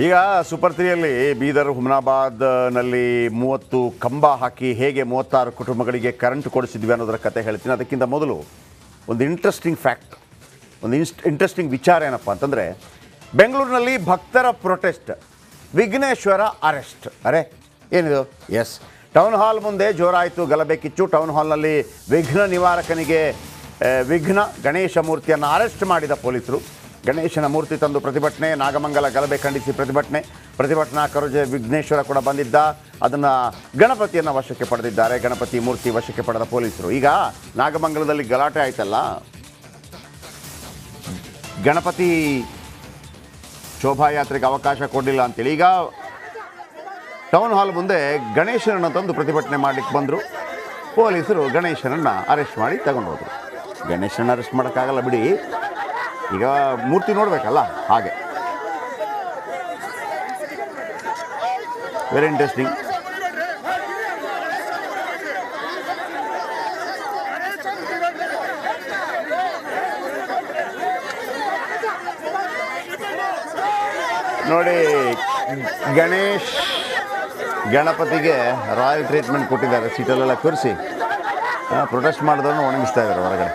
ಈಗ ಸೂಪರ್ 3ಯಲ್ಲಿ ಬೀದರ್ ಹುಮನಾಬಾದ್ನಲ್ಲಿ 30 ಕಂಬ ಹಾಕಿ ಹೇಗೆ 36 ಕುಟುಂಬಗಳಿಗೆ ಕರೆಂಟ್ ಕೊಡಿಸಿದ್ವಿ ಅನ್ನೋದರ ಕತೆ ಹೇಳ್ತೀನಿ. ಅದಕ್ಕಿಂತ ಮೊದಲು ಒಂದು ಇಂಟ್ರೆಸ್ಟಿಂಗ್ ಫ್ಯಾಕ್ಟ್, ಒಂದು ಇಂಟ್ರೆಸ್ಟಿಂಗ್ ವಿಚಾರ ಏನಪ್ಪ ಅಂತಂದರೆ, ಬೆಂಗಳೂರಿನಲ್ಲಿ ಭಕ್ತರ ಪ್ರೊಟೆಸ್ಟ್, ವಿಘ್ನೇಶ್ವರ ಅರೆಸ್ಟ್. ಅರೆ ಏನಿದು? ಎಸ್, ಟೌನ್ ಹಾಲ್ ಮುಂದೆ ಜೋರಾಯಿತು ಗಲಭೆ ಕಿಚ್ಚು. ಟೌನ್ ಹಾಲ್ನಲ್ಲಿ ವಿಘ್ನ ನಿವಾರಕನಿಗೆ ಗಣೇಶ ಮೂರ್ತಿಯನ್ನು ಅರೆಸ್ಟ್ ಮಾಡಿದ ಪೊಲೀಸರು. ಗಣೇಶನ ಮೂರ್ತಿ ತಂದು ಪ್ರತಿಭಟನೆ, ನಾಗಮಂಗಲ ಗಲಭೆ ಖಂಡಿಸಿ ಪ್ರತಿಭಟನಾಕಾರರು ವಿಘ್ನೇಶ್ವರ ಕೂಡ ಬಂದಿದ್ದ. ಅದನ್ನು ಗಣಪತಿಯನ್ನು ವಶಕ್ಕೆ ಪಡೆದಿದ್ದಾರೆ. ಗಣಪತಿ ಮೂರ್ತಿ ವಶಕ್ಕೆ ಪಡೆದ ಪೊಲೀಸರು. ಈಗ ನಾಗಮಂಗಲದಲ್ಲಿ ಗಲಾಟೆ ಆಯ್ತಲ್ಲ, ಗಣಪತಿ ಶೋಭಾಯಾತ್ರೆಗೆ ಅವಕಾಶ ಕೊಡಲಿಲ್ಲ ಅಂತೇಳಿ ಈಗ ಟೌನ್ ಹಾಲ್ ಮುಂದೆ ಗಣೇಶನನ್ನು ತಂದು ಪ್ರತಿಭಟನೆ ಮಾಡಲಿಕ್ಕೆ ಬಂದರು. ಪೊಲೀಸರು ಗಣೇಶನನ್ನು ಅರೆಸ್ಟ್ ಮಾಡಿ ತಗೊಂಡೋದ್ರು. ಗಣೇಶನ ಅರೆಸ್ಟ್ ಮಾಡೋಕ್ಕಾಗಲ್ಲ ಬಿಡಿ, ಈಗ ಮೂರ್ತಿ ನೋಡಬೇಕಲ್ಲ, ಹಾಗೆ ವೆರಿ ಇಂಟ್ರೆಸ್ಟಿಂಗ್. ನೋಡಿ, ಗಣಪತಿಗೆ ರಾಯಲ್ ಟ್ರೀಟ್ಮೆಂಟ್ ಕೊಟ್ಟಿದ್ದಾರೆ. ಸೀಟಲ್ಲೆಲ್ಲ ಕೂರಿಸಿ ಪ್ರೊಟೆಸ್ಟ್ ಮಾಡಿದವ್ರನ್ನ ಒಣಗಿಸ್ತಾ ಇದ್ದಾರೆ ಹೊರಗಡೆ.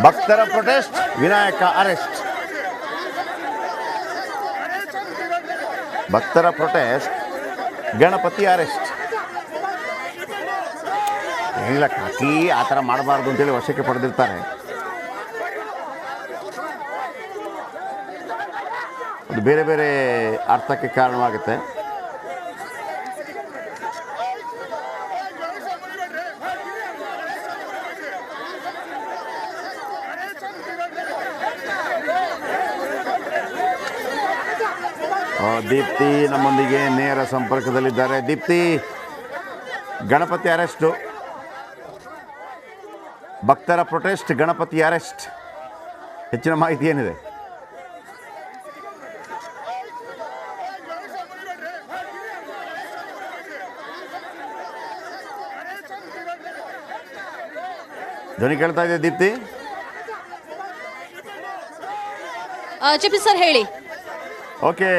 ಭಕ್ತರ ಪ್ರೊಟೆಸ್ಟ್, ವಿನಾಯಕ ಅರೆಸ್ಟ್. ಭಕ್ತರ ಪ್ರೊಟೆಸ್ಟ್, ಗಣಪತಿ ಅರೆಸ್ಟ್. ಏನಿಲ್ಲ, ಕಾಕಿ ಆ ಥರ ಮಾಡಬಾರ್ದು ಅಂತೇಳಿ ವಶಕ್ಕೆ ಪಡೆದಿರ್ತಾರೆ. ಅದು ಬೇರೆ ಬೇರೆ ಅರ್ಥಕ್ಕೆ ಕಾರಣವಾಗುತ್ತೆ. ದೀಪ್ತಿ ನಮ್ಮೊಂದಿಗೆ ನೇರ ಸಂಪರ್ಕದಲ್ಲಿದ್ದಾರೆ. ದೀಪ್ತಿ, ಗಣಪತಿ ಅರೆಸ್ಟು, ಭಕ್ತರ ಪ್ರೊಟೆಸ್ಟ್, ಗಣಪತಿ ಅರೆಸ್ಟ್, ಹೆಚ್ಚಿನ ಮಾಹಿತಿ ಏನಿದೆ? ಧ್ವನಿ ಕೇಳ್ತಾ ಇದೆ ದೀಪ್ತಿ? ಜೆಪಿ ಸರ್ ಹೇಳಿ. ಓಕೆ,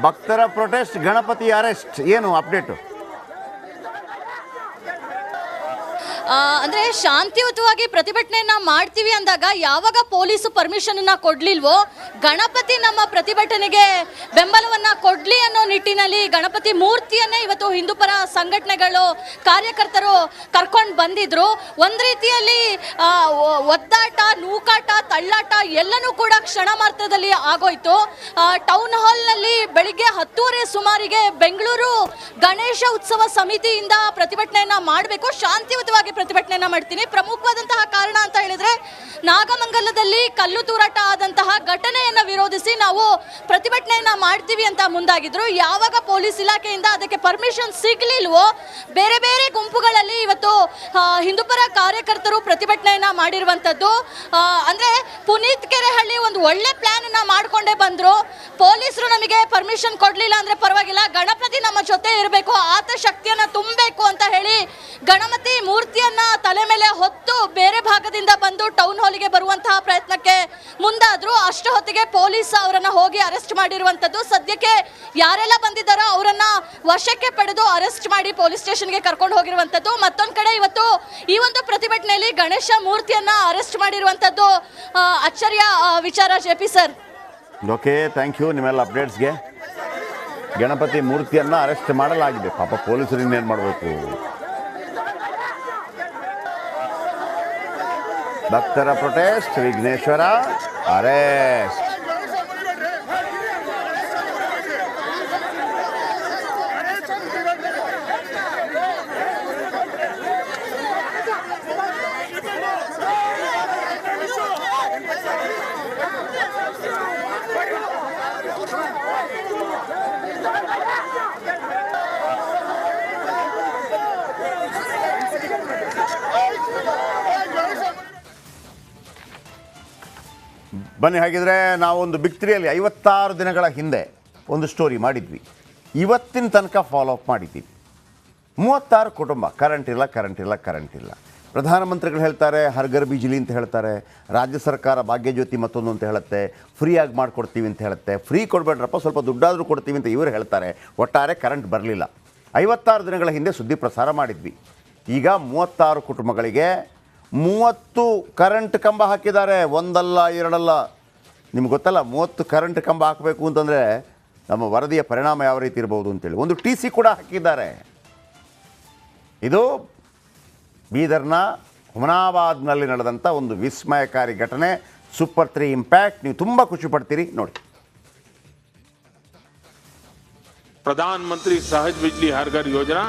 ಭಕ್ತರ ಪ್ರೊಟೆಸ್ಟ್, ಗಣಪತಿ ಅರೆಸ್ಟ್, ಏನು ಅಪ್ಡೇಟು? ಅಂದ್ರೆ ಶಾಂತಿಯುತವಾಗಿ ಪ್ರತಿಭಟನೆಯನ್ನ ಮಾಡ್ತೀವಿ ಅಂದಾಗ ಯಾವಾಗ ಪೊಲೀಸು ಪರ್ಮಿಷನ್ ಅನ್ನ ಕೊಡ್ಲಿಲ್ವೋ, ಗಣಪತಿ ನಮ್ಮ ಪ್ರತಿಭಟನೆಗೆ ಬೆಂಬಲವನ್ನ ಕೊಡ್ಲಿ ಅನ್ನೋ ನಿಟ್ಟಿನಲ್ಲಿ ಗಣಪತಿ ಮೂರ್ತಿಯನ್ನೇ ಇವತ್ತು ಹಿಂದೂಪರ ಸಂಘಟನೆಗಳು ಕಾರ್ಯಕರ್ತರು ಕರ್ಕೊಂಡು ಬಂದಿದ್ರು. ಒಂದ್ ರೀತಿಯಲ್ಲಿ ಒದ್ದಾಟ, ನೂಕಾಟ, ತಳ್ಳಾಟ ಎಲ್ಲನೂ ಕೂಡ ಕ್ಷಣ ಮಾತ್ರದಲ್ಲಿ ಆಗೋಯ್ತು. ಟೌನ್ ಹಾಲ್ನಲ್ಲಿ ಬೆಳಿಗ್ಗೆ 10:30 ಸುಮಾರಿಗೆ ಬೆಂಗಳೂರು ಗಣೇಶ ಉತ್ಸವ ಸಮಿತಿಯಿಂದ ಪ್ರತಿಭಟನೆಯನ್ನ ಮಾಡಬೇಕು, ಶಾಂತಿಯುತವಾಗಿ ಪ್ರತಿಭಟನೆಯನ್ನ ಮಾಡ್ತೀನಿ. ಪ್ರಮುಖವಾದಂತಹ ಕಾರಣ ಅಂತ ಹೇಳಿದ್ರೆ, ನಾಗಮಂಗಲದಲ್ಲಿ ಕಲ್ಲು ತೂರಾಟ ಆದಂತಹ ಘಟನೆಯನ್ನ ವಿರೋಧಿಸಿ ನಾವು ಪ್ರತಿಭಟನೆಯನ್ನ ಮಾಡ್ತೀವಿ ಅಂತ ಮುಂದಾಗಿದ್ರು. ಯಾವಾಗ ಪೊಲೀಸ್ ಇಲಾಖೆಯಿಂದ ಅದಕ್ಕೆ ಪರ್ಮಿಷನ್ ಸಿಗ್ಲಿಲ್ವೋ, ಬೇರೆ ಬೇರೆ ಗುಂಪುಗಳಲ್ಲಿ ಇವತ್ತು ಹಿಂದೂಪರ ಕಾರ್ಯಕರ್ತರು ಪ್ರತಿಭಟನೆಯನ್ನ ಮಾಡಿರುವಂತದ್ದು. ಅಂದ್ರೆ ಪುನೀತ್ ಕೆರೆಹಳ್ಳಿ ಒಂದು ಒಳ್ಳೆ ಪ್ಲಾನ್ ಅನ್ನ ಮಾಡ್ಕೊಂಡೇ ಬಂದ್ರು. ಪೊಲೀಸರು ನಮಗೆ ಪರ್ಮಿಷನ್ ಕೊಡ್ಲಿಲ್ಲ ಅಂದ್ರೆ ಪರವಾಗಿಲ್ಲ, ಗಣಪತಿ ನಮ್ಮ ಜೊತೆ ಇರಬೇಕು, ಆತ ಶಕ್ತಿಯನ್ನ ತುಂಬಬೇಕು ಅಂತ ಹೇಳಿ ಗಣಪತಿ ಮೂರ್ತಿಯನ್ನ ತಲೆ ಮೇಲೆ ಹೊತ್ತು ಬೇರೆ ಭಾಗದಿಂದ ಬಂದು ಟೌನ್ ಹಾಲಿಗೆ ಬರುವಂತಹ ಪ್ರಯತ್ನಕ್ಕೆ ಮುಂದಾದ್ರು. ಅಷ್ಟು ಹೊತ್ತಿಗೆ ಪೊಲೀಸ್ ಅವರನ್ನ ಹೋಗಿ ಅರೆಸ್ಟ್ ಮಾಡಿರುವಂತದ್ದು. ಸದ್ಯಕ್ಕೆ ಯಾರೆಲ್ಲ ಬಂದಿದ್ದಾರೋ ಅವರನ್ನ ವಶಕ್ಕೆ ಪಡೆದು ಅರೆಸ್ಟ್ ಮಾಡಿ ಪೊಲೀಸ್ ಸ್ಟೇಷನ್ಗೆ ಕರ್ಕೊಂಡು ಹೋಗಿರುವಂತದ್ದು. ಮತ್ತೊಂದ್ ಕಡೆ ಇವತ್ತು ಈ ಒಂದು ಪ್ರತಿಭಟನೆಯಲ್ಲಿ ಗಣೇಶ ಮೂರ್ತಿಯನ್ನ ಅರೆಸ್ಟ್ ಮಾಡಿರುವಂತದ್ದು ಅಚ್ಚರಿಯ ವಿಚಾರ. JP sir, okay, thank you ನಿಮ್ಮೆಲ್ಲ ಅಪ್ಡೇಟ್ಸ್ಗೆ. ಗಣಪತಿ ಮೂರ್ತಿಯನ್ನು ಅರೆಸ್ಟ್ ಮಾಡಲಾಗಿದೆ. ಪಾಪ ಪೊಲೀಸರು ಇನ್ನೇನು ಮಾಡಬೇಕು? ಭಕ್ತರ ಪ್ರೊಟೆಸ್ಟ್, ವಿಘ್ನೇಶ್ವರ ಅರೆಸ್ಟ್. ಬನ್ನಿ, ಹಾಗಿದ್ರೆ ನಾವೊಂದು ಬಿಗ್ 3ಯಲ್ಲಿ 56 ದಿನಗಳ ಹಿಂದೆ ಒಂದು ಸ್ಟೋರಿ ಮಾಡಿದ್ವಿ. ಇವತ್ತಿನ ತನಕ ಫಾಲೋ ಅಪ್ ಮಾಡಿದ್ದೀವಿ. 36 ಕುಟುಂಬ, ಕರೆಂಟ್ ಇಲ್ಲ. ಪ್ರಧಾನಮಂತ್ರಿಗಳು ಹೇಳ್ತಾರೆ ಹರ್ ಘರ್ ಬಿಜ್ಲಿ ಅಂತ ಹೇಳ್ತಾರೆ, ರಾಜ್ಯ ಸರ್ಕಾರ ಭಾಗ್ಯಜ್ಯೋತಿ ಮತ್ತೊಂದು ಅಂತ ಹೇಳುತ್ತೆ, ಫ್ರೀಯಾಗಿ ಮಾಡಿಕೊಡ್ತೀವಿ ಅಂತ ಹೇಳುತ್ತೆ. ಫ್ರೀ ಕೊಡಬೇಡ್ರಪ್ಪ, ಸ್ವಲ್ಪ ದುಡ್ಡಾದರೂ ಕೊಡ್ತೀವಿ ಅಂತ ಇವರು ಹೇಳ್ತಾರೆ. ಒಟ್ಟಾರೆ ಕರೆಂಟ್ ಬರಲಿಲ್ಲ. 56 ದಿನಗಳ ಹಿಂದೆ ಸುದ್ದಿ ಪ್ರಸಾರ ಮಾಡಿದ್ವಿ. ಈಗ 36 ಕುಟುಂಬಗಳಿಗೆ 30 ಕರೆಂಟ್ ಕಂಬ ಹಾಕಿದ್ದಾರೆ. ಒಂದಲ್ಲ ಎರಡಲ್ಲ. ನಿಮ್ಗೆ ಗೊತ್ತಲ್ಲ, 30 ಕರೆಂಟ್ ಕಂಬ ಹಾಕಬೇಕು ಅಂತಂದರೆ ನಮ್ಮ ವರದಿಯ ಪರಿಣಾಮ ಯಾವ ರೀತಿ ಇರ್ಬೋದು ಅಂತೇಳಿ. ಒಂದು TC ಕೂಡ ಹಾಕಿದ್ದಾರೆ. ಇದು ಬೀದರ್ನ ಹುಮನಾಬಾದ್ನಲ್ಲಿ ನಡೆದಂಥ ಒಂದು ವಿಸ್ಮಯಕಾರಿ ಘಟನೆ. Super 3 impact. ನೀವು ತುಂಬ ಖುಷಿ ಪಡ್ತೀರಿ ನೋಡಿ. प्रधानमंत्री सहज बिजली हर घर योजना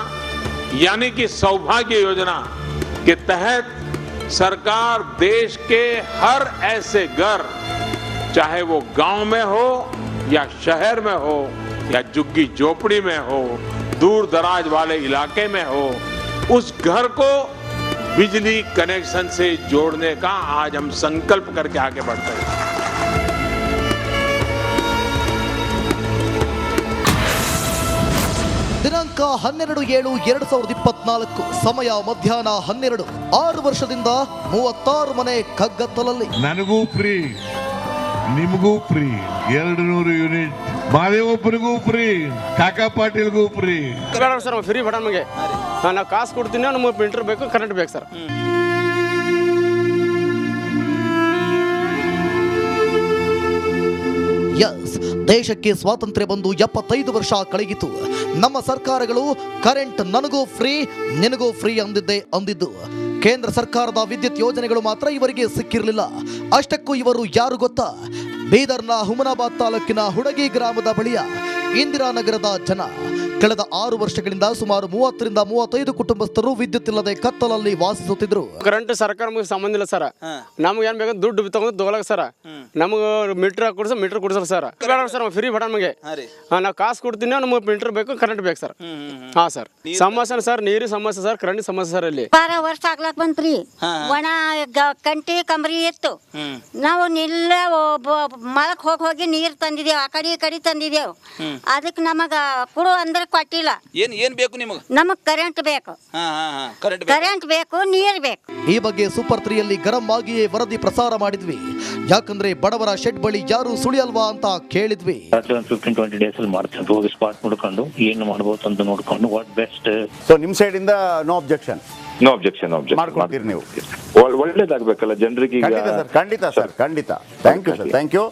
यानी कि सौभाग्य योजना के तहत सरकार देश के हर ऐसे घर, चाहे वो गांव में हो या शहर में हो या झुग्गी झोपड़ी में हो, दूर दराज वाले इलाके में हो, उस घर को बिजली कनेक्शन से जोड़ने का आज हम संकल्प करके आगे बढ़ते हैं. ದಿನಾಂಕ 12/7/2024, ಸಮಯ ಮಧ್ಯಾಹ್ನ 12. 6 ವರ್ಷದಿಂದ 36 ಮನೆ ಕಗ್ಗತ್ತಲಲ್ಲಿ. ನನಗೂ ಫ್ರೀ, ನಿಮಗೂ ಫ್ರೀ. 200 ಯೂನಿಟ್ ಮಾದೇವಪ್ಪನಿಗೂ ಫ್ರೀ, ಕಾಕಾ ಪಾಟೀಲ್ಗೂ ಫ್ರೀ. ಬೇಡ ಸರ್, ಫ್ರೀ ಬೇಡ ನಮಗೆ. ನಾವು ಕಾಸು ಕೊಡ್ತೀನಿ, ನಮಗೆ ಪ್ರಿಂಟರ್ ಬೇಕು, ಕರೆಂಟ್ ಬೇಕು ಸರ್. ಯಸ್, ದೇಶಕ್ಕೆ ಸ್ವಾತಂತ್ರ್ಯ ಬಂದು 75 ವರ್ಷ ಕಳೆಯಿತು. ನಮ್ಮ ಸರ್ಕಾರಗಳು ಕರೆಂಟ್ ನನಗೂ ಫ್ರೀ ನಿನಗೂ ಫ್ರೀ ಅಂದಿದ್ದು. ಕೇಂದ್ರ ಸರ್ಕಾರದ ವಿದ್ಯುತ್ ಯೋಜನೆಗಳು ಮಾತ್ರ ಇವರಿಗೆ ಸಿಕ್ಕಿರಲಿಲ್ಲ. ಅಷ್ಟಕ್ಕೂ ಇವರು ಯಾರು ಗೊತ್ತಾ? ಬೀದರ್ನ ಹುಮನಾಬಾದ್ ತಾಲೂಕಿನ ಹುಡಗಿ ಗ್ರಾಮದ ಬಳಿಯ ಇಂದಿರಾನಗರದ ಜನ. ಕಳೆದ 6 ವರ್ಷಗಳಿಂದ ಸುಮಾರು 30 ರಿಂದ 35 ಕುಟುಂಬಸ್ಥರು ವಿದ್ಯುತ್ ಇಲ್ಲದೆ ಕತ್ತಲಲ್ಲಿ ವಾಸಿಸುತ್ತಿದ್ರು. ಕರೆಂಟ್ ಸರ್ಕಾರ ನಮಗೆ ಸಂಬಂಧ ಇಲ್ಲ ಸರ್. ನಮ್ಗೆ ಏನ್ ಬೇಕು ದುಡ್ಡು ತಗೊಂಡು ತಗೊಳಕ್ ಸರ್. ನಮ್ಗೆ ಮೀಟರ್ ಕೊಡ್ಸಲ್ಲ ಸರ್. ಬೇಡ ಸರ್, ಫ್ರೀ ಬೇಡ ನಮಗೆ. ನಾವು ಕಾಸು ಕೊಡ್ತೀನಿ, ನಮಗೆ ಪ್ರಿಂಟರ್ ಬೇಕು, ಕರೆಂಟ್ ಬೇಕು ಸರ್. ಹಾ ಸರ್, ಸಮಸ್ಯೆ ಸರ್, ನೀರಿನ ಸಮಸ್ಯೆ ಸರ್, ಕರೆಂಟ್ ಸಮಸ್ಯೆ ಸರ್. ಇಲ್ಲಿ 12 ವರ್ಷ ಆಗ್ಲಕ್ ಬಂತ್ರಿ. ಒಣ ಕಂಟಿ ಕಂಬರಿ ಇತ್ತು. ನಾವು ನಿಲ್ಲ ಮಳಕ್ ಹೋಗಿ ನೀರ್ ತಂದಿದ್ದೇವ್, ಆ ಕಡೆ ಈ ಕಡೆ ತಂದಿದ್ದೇವ್. ಅದಕ್ಕೆ ನಮಗ ಕೊಡು ಅಂದ್ರೆ ಕೊಟ್ಟಿಲ್ಲ. ಏನ್ ಬೇಕು ನಿಮಗೆ? ನಮಗ್ ಕರೆಂಟ್ ಬೇಕು, ಕರೆಂಟ್ ಬೇಕು, ನೀರ್ ಬೇಕು. ಈ ಬಗ್ಗೆ ಸೂಪರ್ 3ಯಲ್ಲಿ ಗರಂ ಆಗಿಯೇ ವರದಿ ಪ್ರಸಾರ ಮಾಡಿದ್ವಿ. ಯಾಕಂದ್ರೆ ಬಡವರ ಶೆಡ್ ಬಳಿ ಯಾರು ಸುಳಿಯಲ್ವಾ ಅಂತ ಕೇಳಿದ್ವಿ. 15-20 ಡೇಸ್ ಅಲ್ಲಿ ಮಾಡ್ತೀವಿ. ಹೋಗಿ ಸ್ಪಾಟ್ ನೋಡ್ಕೊಂಡು ಏನು ಮಾಡಬಹುದು ಅಂತ ನೋಡ್ಕೊಂಡು ವಾಟ್ ಬೆಸ್ಟ್. ಸೊ ನಿಮ್ಮ ಸೈಡಿಂದ ನೋ ಅಬ್ಜೆಕ್ಷನ್? ನೋ ಅಬ್ಜೆಕ್ಷನ್ ಮಾಡ್ಕೊಡ್ತೀರಿ ನೀವು? ಒಳ್ಳೇದಾಗಬೇಕಲ್ಲ ಜನರಿಗೆ. ಖಂಡಿತ ಸರ್, ಖಂಡಿತ. Thank you sir, thank you.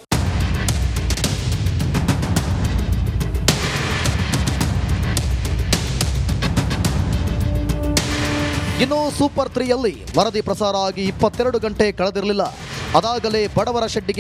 ಇನ್ನು ಸೂಪರ್ 3ಯಲ್ಲಿ ವರದಿ ಪ್ರಸಾರ ಆಗಿ 22 ಗಂಟೆ ಕಳೆದಿರಲಿಲ್ಲ. ಅದಾಗಲೇ ಬಡವರ ಶೆಡ್ಡಿಗೆ